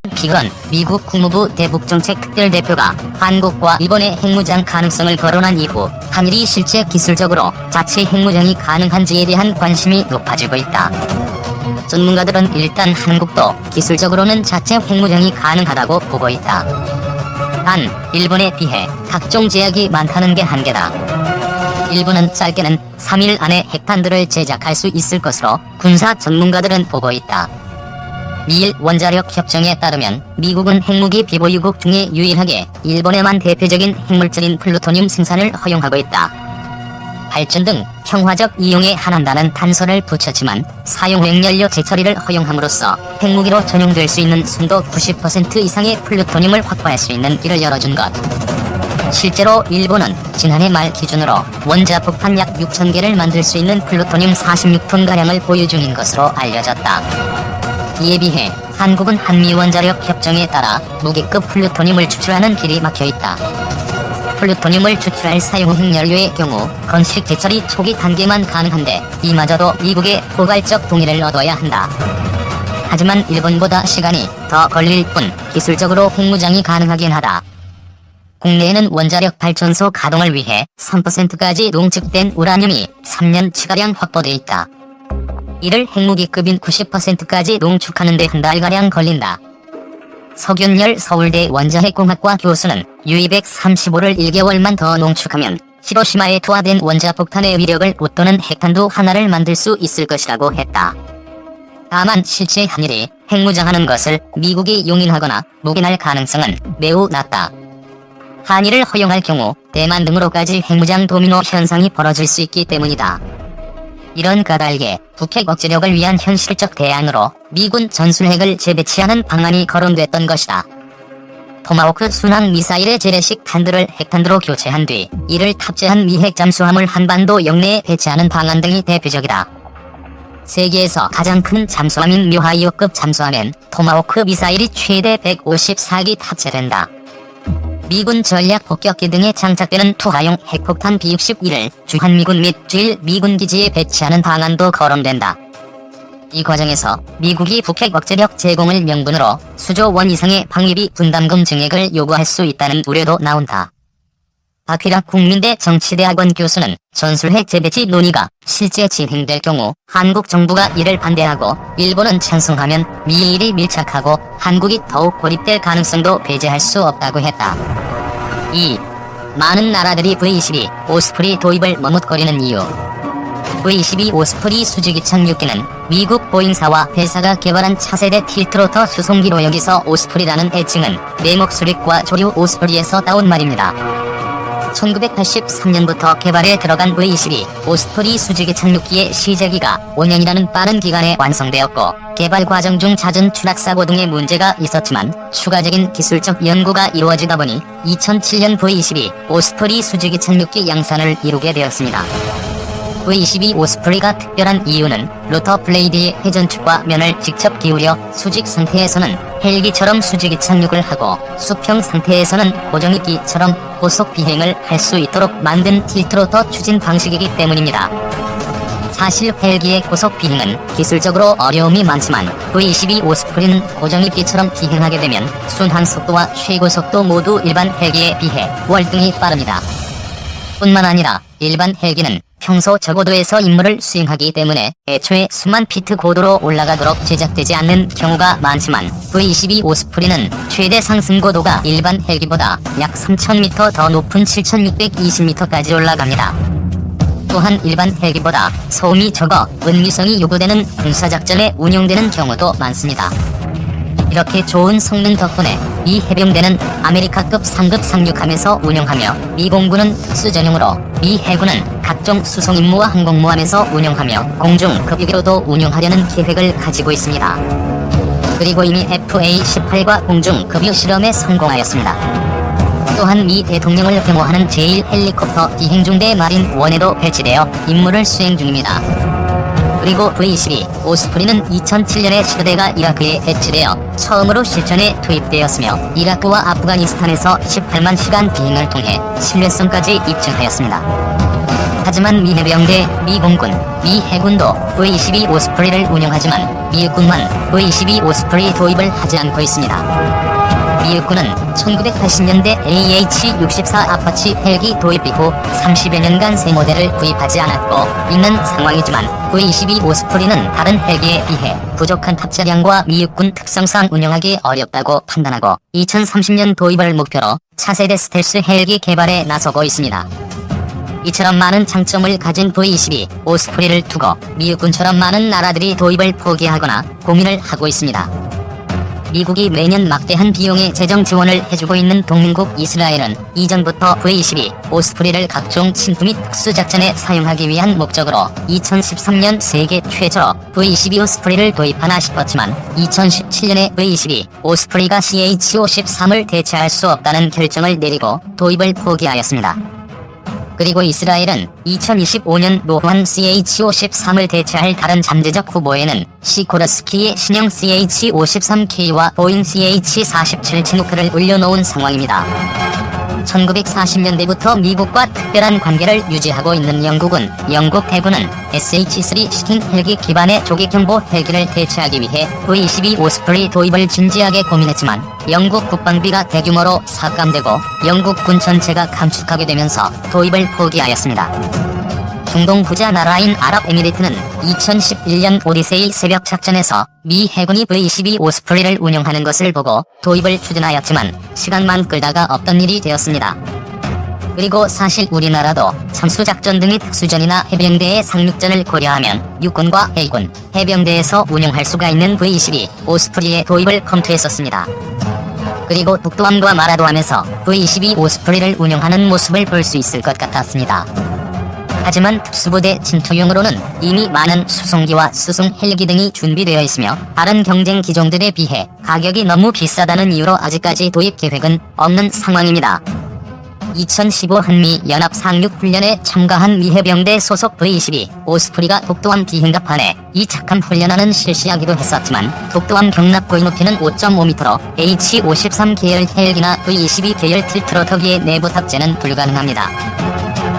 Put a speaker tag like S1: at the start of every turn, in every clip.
S1: 피건 미국 국무부 대북정책특별대표가 한국과 일본의 핵무장 가능성을 거론한 이후 한일이 실제 기술적으로 자체 핵무장이 가능한지에 대한 관심이 높아지고 있다. 전문가들은 일단 한국도 기술적으로는 자체 핵무장이 가능하다고 보고 있다. 단 일본에 비해 각종 제약이 많다는 게 한계다. 일본은 짧게는 3일 안에 핵탄두를 제작할 수 있을 것으로 군사 전문가들은 보고 있다. 미일 원자력 협정에 따르면 미국은 핵무기 비보유국 중에 유일하게 일본에만 대표적인 핵물질인 플루토늄 생산을 허용하고 있다. 발전 등 평화적 이용에 한한다는 단서를 붙였지만 사용 후 연료 재처리를 허용함으로써 핵무기로 전용될 수 있는 순도 90% 이상의 플루토늄을 확보할 수 있는 길을 열어준 것. 실제로 일본은 지난해 말 기준으로 원자폭탄 약 6,000개를 만들 수 있는 플루토늄 46톤가량을 보유 중인 것으로 알려졌다. 이에 비해 한국은 한미원자력 협정에 따라 무기급 플루토늄을 추출하는 길이 막혀있다. 플루토늄을 추출할 사용 후 핵연료의 경우 건식 재처리 초기 단계만 가능한데 이마저도 미국의 포괄적 동의를 얻어야 한다. 하지만 일본보다 시간이 더 걸릴 뿐 기술적으로 핵무장이 가능하긴 하다. 국내에는 원자력 발전소 가동을 위해 3%까지 농축된 우라늄이 3년치가량 확보돼 있다. 이를 핵무기급인 90%까지 농축하는데 한 달가량 걸린다. 석윤열 서울대 원자핵공학과 교수는 U-235를 1개월만 더 농축하면 히로시마에 투하된 원자폭탄의 위력을 웃도는 핵탄두 하나를 만들 수 있을 것이라고 했다. 다만 실제 한일이 핵무장하는 것을 미국이 용인하거나 묵인할 가능성은 매우 낮다. 한일을 허용할 경우 대만 등으로까지 핵무장 도미노 현상이 벌어질 수 있기 때문이다. 이런 까닭에 북핵 억제력을 위한 현실적 대안으로 미군 전술핵을 재배치하는 방안이 거론됐던 것이다. 토마호크 순항 미사일의 재래식 탄두를 핵탄두로 교체한 뒤 이를 탑재한 미핵 잠수함을 한반도 영내에 배치하는 방안 등이 대표적이다. 세계에서 가장 큰 잠수함인 묘하이오급 잠수함엔 토마호크 미사일이 최대 154기 탑재된다. 미군 전략 폭격기 등에 장착되는 투하용 핵폭탄 B-61을 주한미군 및 주1 미군 기지에 배치하는 방안도 거론된다. 이 과정에서 미국이 북핵 억제력 제공을 명분으로 수조 원 이상의 방위비 분담금 증액을 요구할 수 있다는 우려도 나온다. 박휘락 국민대 정치대학원 교수는 전술핵 재배치 논의가 실제 진행될 경우 한국 정부가 이를 반대하고 일본은 찬성하면 미일이 밀착하고 한국이 더욱 고립될 가능성도 배제할 수 없다고 했다. 2. 많은 나라들이 V-22 오스프리 도입을 머뭇거리는 이유. V-22 오스프리 수직이 착륙기는 미국 보잉사와 벨사가 개발한 차세대 틸트로터 수송기로 여기서 오스프리라는 애칭은 내목 수립과 조류 오스프리에서 따온 말입니다. 1983년부터 개발에 들어간 V-22 오스프리 수직의 착륙기의 시제기가 5년이라는 빠른 기간에 완성되었고 개발 과정 중 잦은 추락사고 등의 문제가 있었지만 추가적인 기술적 연구가 이루어지다 보니 2007년 V-22 오스프리 수직의 착륙기 양산을 이루게 되었습니다. V-22 오스프리가 특별한 이유는 로터 블레이드의 회전축과 면을 직접 기울여 수직 상태에서는 헬기처럼 수직이 착륙을 하고 수평 상태에서는 고정익기처럼 고속 비행을 할 수 있도록 만든 틸트로터 추진 방식이기 때문입니다. 사실 헬기의 고속 비행은 기술적으로 어려움이 많지만 V-22 오스프리는 고정익기처럼 비행하게 되면 순항 속도와 최고 속도 모두 일반 헬기에 비해 월등히 빠릅니다. 뿐만 아니라 일반 헬기는 평소 저고도에서 임무를 수행하기 때문에 애초에 수만 피트 고도로 올라가도록 제작되지 않는 경우가 많지만 V-22 오스프리는 최대 상승 고도가 일반 헬기보다 약 3,000m 더 높은 7,620m까지 올라갑니다. 또한 일반 헬기보다 소음이 적어 은위성이 요구되는 군사작전에 운용되는 경우도 많습니다. 이렇게 좋은 성능 덕분에 미 해병대는 아메리카급 상급 상륙함에서 운영하며 미 공군은 특수전용으로 미 해군은 각종 수송 임무와 항공모함에서 운영하며 공중급유기로도 운용하려는 계획을 가지고 있습니다. 그리고 이미 FA-18과 공중급유 실험에 성공하였습니다. 또한 미 대통령을 경호하는 제1 헬리콥터 비행중대 마린 1에도 배치되어 임무를 수행 중입니다. 그리고 V-22 오스프리는 2007년에 시도대가 이라크에 배치되어 처음으로 실전에 투입되었으며 이라크와 아프가니스탄에서 18만 시간 비행을 통해 신뢰성까지 입증하였습니다. 하지만 미 해병대, 미 공군, 미 해군도 V-22 오스프리를 운영하지만 미육군만 V-22 오스프리 도입을 하지 않고 있습니다. 미육군은 1980년대 AH-64 아파치 헬기 도입 이후 30여 년간 새 모델을 구입하지 않았고 있는 상황이지만 V-22 오스프리는 다른 헬기에 비해 부족한 탑재량과 미육군 특성상 운영하기 어렵다고 판단하고 2030년 도입을 목표로 차세대 스텔스 헬기 개발에 나서고 있습니다. 이처럼 많은 장점을 가진 V-22 오스프리를 두고 미육군처럼 많은 나라들이 도입을 포기하거나 고민을 하고 있습니다. 미국이 매년 막대한 비용의 재정 지원을 해주고 있는 동맹국 이스라엘은 이전부터 V-22 오스프리를 각종 침투 및 특수작전에 사용하기 위한 목적으로 2013년 세계 최초로 V-22 오스프리를 도입하나 싶었지만 2017년에 V-22 오스프리가 CH-53을 대체할 수 없다는 결정을 내리고 도입을 포기하였습니다. 그리고 이스라엘은 2025년 노후한 CH-53을 대체할 다른 잠재적 후보에는 시코르스키의 신형 CH-53K와 보잉 CH-47 치누크를 올려놓은 상황입니다. 1940년대부터 미국과 특별한 관계를 유지하고 있는 영국은 영국 대군은 SH-3 시킨 헬기 기반의 조기경보 헬기를 대체하기 위해 V-22 오스프리 도입을 진지하게 고민했지만 영국 국방비가 대규모로 삭감되고 영국 군 전체가 감축하게 되면서 도입을 포기하였습니다. 중동 부자 나라인 아랍에미리트는 2011년 오디세이 새벽 작전에서 미 해군이 V-22 오스프리를 운영하는 것을 보고 도입을 추진하였지만 시간만 끌다가 없던 일이 되었습니다. 그리고 사실 우리나라도 참수작전 등의 특수전이나 해병대의 상륙전을 고려하면 육군과 해군, 해병대에서 운영할 수가 있는 V-22 오스프리의 도입을 검토했었습니다. 그리고 독도함과 마라도함에서 V-22 오스프리를 운영하는 모습을 볼 수 있을 것 같았습니다. 하지만 특수부대 침투용으로는 이미 많은 수송기와 수송 헬기 등이 준비되어 있으며 다른 경쟁 기종들에 비해 가격이 너무 비싸다는 이유로 아직까지 도입 계획은 없는 상황입니다. 2015 한미 연합 상륙훈련에 참가한 미 해병대 소속 V-22 오스프리가 독도함 비행갑판에 이착함 훈련하는 실시하기도 했었지만 독도함 경납고의 높이는 5.5m로 H-53 계열 헬기나 V-22 계열 틸트로터기의 내부 탑재는 불가능합니다.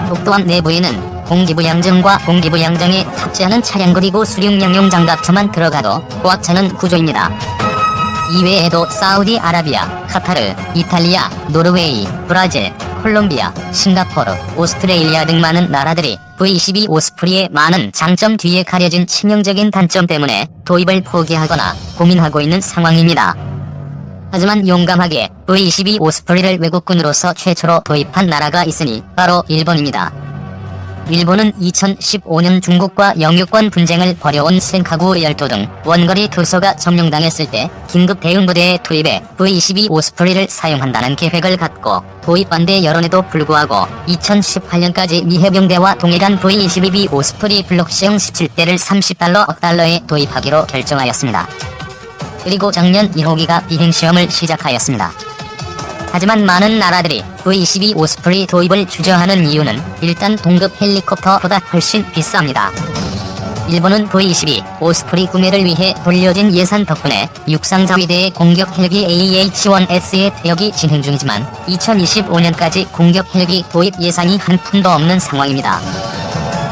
S1: 독도함 내부에는 공기부 양정과 공기부 양정에 탑재하는 차량 그리고 수륙양용 장갑차만 들어가도 꽉 차는 구조입니다. 이외에도 사우디아라비아, 카타르, 이탈리아, 노르웨이, 브라질, 콜롬비아, 싱가포르, 오스트레일리아 등 많은 나라들이 V-22 오스프리의 많은 장점 뒤에 가려진 치명적인 단점 때문에 도입을 포기하거나 고민하고 있는 상황입니다. 하지만 용감하게 V-22 오스프리를 외국군으로서 최초로 도입한 나라가 있으니 바로 일본입니다. 일본은 2015년 중국과 영유권 분쟁을 벌여온 센카구 열도 등 원거리 투소가 점령당했을 때 긴급 대응부대에 투입해 V-22 오스프리를 사용한다는 계획을 갖고 도입 반대 여론에도 불구하고 2018년까지 미 해병대와 동일한 V-22B 오스프리 블록시형 17대를 $30에 도입하기로 결정하였습니다. 그리고 작년 1호기가 비행시험을 시작하였습니다. 하지만 많은 나라들이 V-22 오스프리 도입을 주저하는 이유는 일단 동급 헬리콥터보다 훨씬 비쌉니다. 일본은 V-22 오스프리 구매를 위해 돌려진 예산 덕분에 육상자위대의 공격 헬기 AH-1S의 퇴역이 진행 중이지만 2025년까지 공격 헬기 도입 예산이 한 푼도 없는 상황입니다.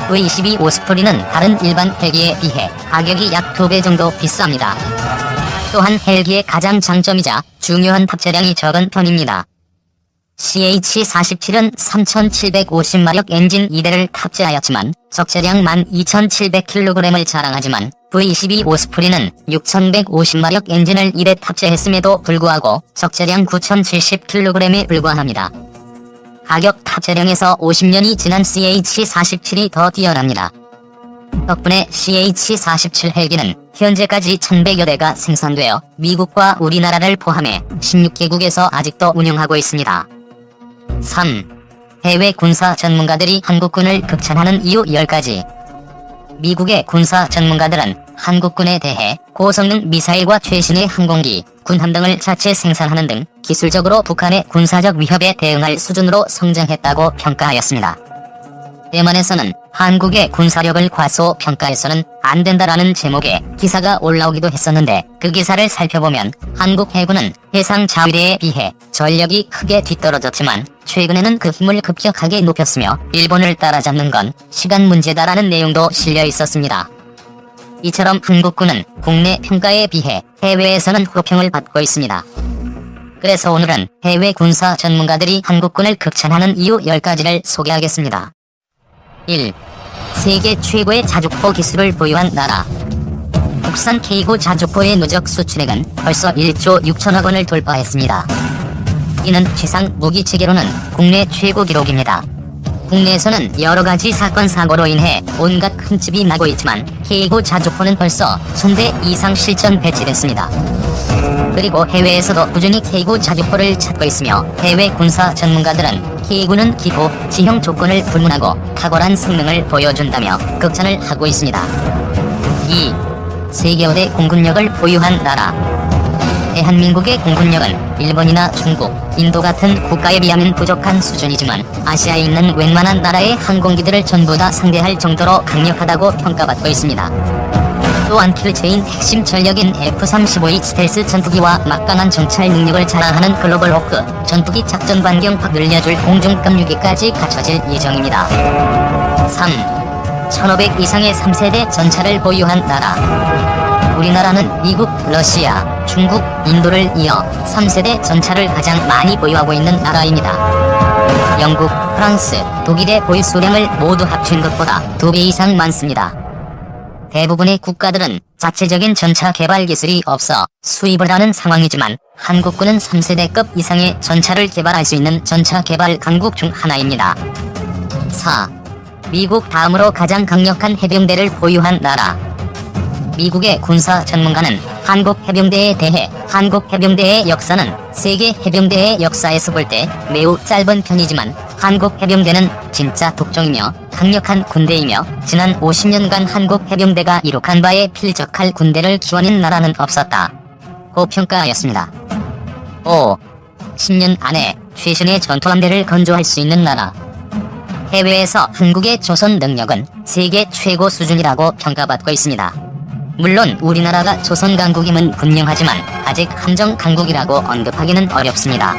S1: V-22 오스프리는 다른 일반 헬기에 비해 가격이 약 2배 정도 비쌉니다. 또한 헬기의 가장 장점이자 중요한 탑재량이 적은 편입니다. CH-47은 3750마력 엔진 2대를 탑재하였지만 적재량 12700kg을 자랑하지만 V-22 오스프리는 6150마력 엔진을 2대 탑재했음에도 불구하고 적재량 9070kg에 불과합니다. 가격 탑재량에서 50년이 지난 CH-47이 더 뛰어납니다. 덕분에 CH-47 헬기는 현재까지 1100여 대가 생산되어 미국과 우리나라를 포함해 16개국에서 아직도 운영하고 있습니다. 3. 해외 군사 전문가들이 한국군을 극찬하는 이유 10가지. 미국의 군사 전문가들은 한국군에 대해 고성능 미사일과 최신의 항공기, 군함 등을 자체 생산하는 등 기술적으로 북한의 군사적 위협에 대응할 수준으로 성장했다고 평가하였습니다. 대만에서는 한국의 군사력을 과소평가해서는 안 된다라는 제목의 기사가 올라오기도 했었는데 그 기사를 살펴보면 한국 해군은 해상 자위대에 비해 전력이 크게 뒤떨어졌지만 최근에는 그 힘을 급격하게 높였으며 일본을 따라잡는 건 시간 문제다라는 내용도 실려 있었습니다. 이처럼 한국군은 국내 평가에 비해 해외에서는 호평을 받고 있습니다. 그래서 오늘은 해외 군사 전문가들이 한국군을 극찬하는 이유 10가지를 소개하겠습니다. 1. 세계 최고의 자주포 기술을 보유한 나라. 국산 K9 자주포의 누적 수출액은 벌써 1조 6천억 원을 돌파했습니다. 이는 최상 무기체계로는 국내 최고 기록입니다. 국내에서는 여러가지 사건 사고로 인해 온갖 흠집이 나고 있지만 K9 자주포는 벌써 1000대 이상 실전 배치됐습니다. 그리고 해외에서도 꾸준히 K9 자주포를 찾고 있으며 해외 군사 전문가들은 K9는 기포, 지형 조건을 불문하고 탁월한 성능을 보여준다며 극찬을 하고 있습니다. 2. 세계 5대 공군력을 보유한 나라. 대한민국의 공군력은 일본이나 중국, 인도 같은 국가에 비하면 부족한 수준이지만 아시아에 있는 웬만한 나라의 항공기들을 전부 다 상대할 정도로 강력하다고 평가받고 있습니다. 또한 필체인 핵심 전력인 F-35E 스텔스 전투기와 막강한 정찰 능력을 자랑하는 글로벌 호크 전투기 작전 반경 확 늘려줄 공중급 유기까지 갖춰질 예정입니다. 3. 1500 이상의 3세대 전차를 보유한 나라. 우리나라는 미국, 러시아, 중국, 인도를 이어 3세대 전차를 가장 많이 보유하고 있는 나라입니다. 영국, 프랑스, 독일의 보유 수량을 모두 합친 것보다 2배 이상 많습니다. 대부분의 국가들은 자체적인 전차 개발 기술이 없어 수입을 하는 상황이지만 한국군은 3세대급 이상의 전차를 개발할 수 있는 전차 개발 강국 중 하나입니다. 4. 미국 다음으로 가장 강력한 해병대를 보유한 나라. 미국의 군사 전문가는 한국 해병대에 대해 한국 해병대의 역사는 세계 해병대의 역사에서 볼 때 매우 짧은 편이지만 한국 해병대는 진짜 독종이며 강력한 군대이며 지난 50년간 한국 해병대가 이룩한 바에 필적할 군대를 키워낸 나라는 없었다 고 평가하였습니다. 5. 10년 안에 최신의 전투함대를 건조할 수 있는 나라. 해외에서 한국의 조선 능력은 세계 최고 수준이라고 평가받고 있습니다. 물론 우리나라가 조선 강국임은 분명하지만 아직 함정 강국이라고 언급하기는 어렵습니다.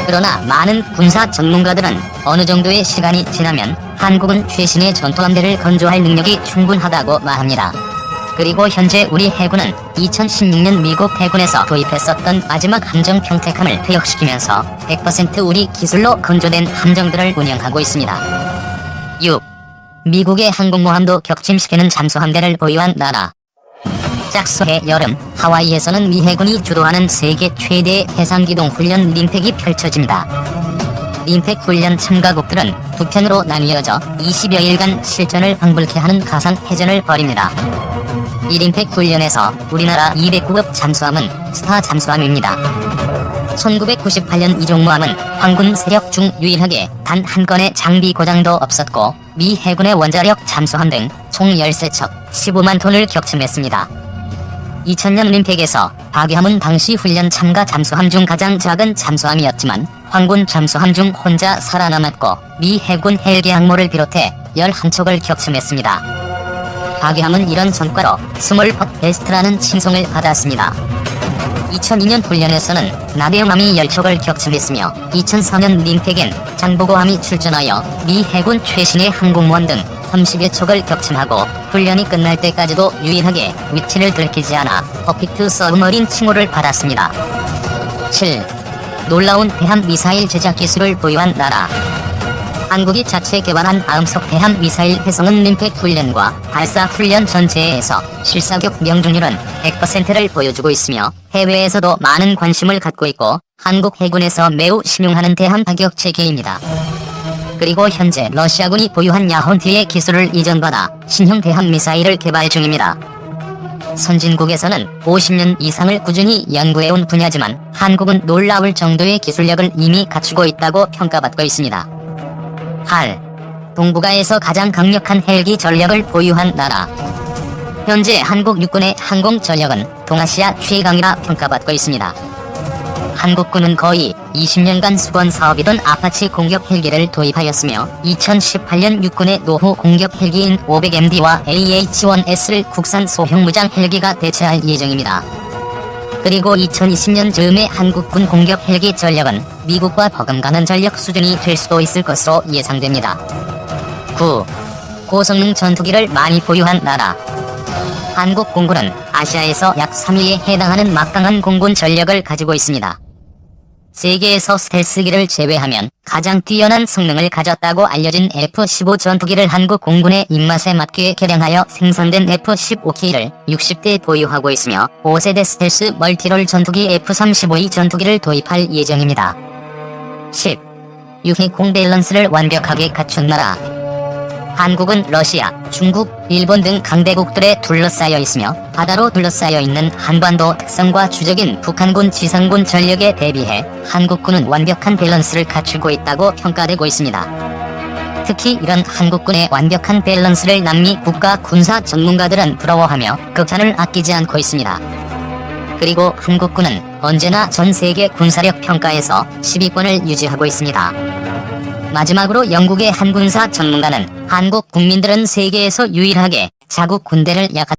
S1: 그러나 많은 군사 전문가들은 어느 정도의 시간이 지나면 한국은 최신의 전투함대를 건조할 능력이 충분하다고 말합니다. 그리고 현재 우리 해군은 2016년 미국 해군에서 도입했었던 마지막 함정 평택함을 퇴역시키면서 100% 우리 기술로 건조된 함정들을 운영하고 있습니다. 6. 미국의 항공모함도 격침시키는 잠수함대를 보유한 나라. 짝수해 여름 하와이에서는 미 해군이 주도하는 세계 최대의 해상기동 훈련 림팩이 펼쳐집니다. 림팩 훈련 참가국들은 두 편으로 나뉘어져 20여일간 실전을 방불케 하는 가상 해전을 벌입니다. 이 림팩 훈련에서 우리나라 209급 잠수함은 스타 잠수함입니다. 1998년 이 종모함은 황군 세력 중 유일하게 단 한 건의 장비 고장도 없었고 미 해군의 원자력 잠수함 등 총 13척 15만 톤을 격침했습니다. 2000년 림팩에서 파괴함은 당시 훈련 참가 잠수함 중 가장 작은 잠수함이었지만 황군 잠수함 중 혼자 살아남았고 미 해군 헬기 항모를 비롯해 11척을 격침했습니다. 파괴함은 이런 성과로 스몰 폿 베스트라는 칭송을 받았습니다. 2002년 훈련에서는 나대형함이 10척을 격침했으며 2004년 림팩엔 장보고함이 출전하여 미 해군 최신의 항공모함 등 30여 척을 격침하고 훈련이 끝날 때까지도 유일하게 위치를 들키지 않아 퍼펙트 서브머린 칭호를 받았습니다. 7. 놀라운 대함 미사일 제작 기술을 보유한 나라. 한국이 자체 개발한 다음속 대함 미사일 회성은 림팩 훈련과 발사 훈련 전체에서 실사격 명중률은 100%를 보여주고 있으며 해외에서도 많은 관심을 갖고 있고 한국 해군에서 매우 신용하는 대함 타격 체계입니다. 그리고 현재 러시아군이 보유한 야혼트의 기술을 이전받아 신형 대함 미사일을 개발 중입니다. 선진국에서는 50년 이상을 꾸준히 연구해온 분야지만 한국은 놀라울 정도의 기술력을 이미 갖추고 있다고 평가받고 있습니다. 8. 동북아에서 가장 강력한 헬기 전력을 보유한 나라. 현재 한국 육군의 항공 전력은 동아시아 최강이라 평가받고 있습니다. 한국군은 거의 20년간 수건 사업이던 아파치 공격 헬기를 도입하였으며 2018년 육군의 노후 공격 헬기인 500MD와 AH-1S를 국산 소형 무장 헬기가 대체할 예정입니다. 그리고 2020년 즈음에 한국군 공격 헬기 전력은 미국과 버금가는 전력 수준이 될 수도 있을 것으로 예상됩니다. 9. 고성능 전투기를 많이 보유한 나라. 한국 공군은 아시아에서 약 3위에 해당하는 막강한 공군 전력을 가지고 있습니다. 세계에서 스텔스기를 제외하면 가장 뛰어난 성능을 가졌다고 알려진 F-15 전투기를 한국 공군의 입맛에 맞게 개량하여 생산된 F-15K를 60대 보유하고 있으며 5세대 스텔스 멀티롤 전투기 F-35E 전투기를 도입할 예정입니다. 10. 유해공 밸런스를 완벽하게 갖춘 나라. 한국은 러시아, 중국, 일본 등 강대국들에 둘러싸여 있으며 바다로 둘러싸여 있는 한반도 특성과 주적인 북한군 지상군 전력에 대비해 한국군은 완벽한 밸런스를 갖추고 있다고 평가되고 있습니다. 특히 이런 한국군의 완벽한 밸런스를 남미 국가 군사 전문가들은 부러워하며 극찬을 아끼지 않고 있습니다. 그리고 한국군은 언제나 전 세계 군사력 평가에서 10위권을 유지하고 있습니다. 마지막으로 영국의 한 군사 전문가는 한국 국민들은 세계에서 유일하게 자국 군대를 약한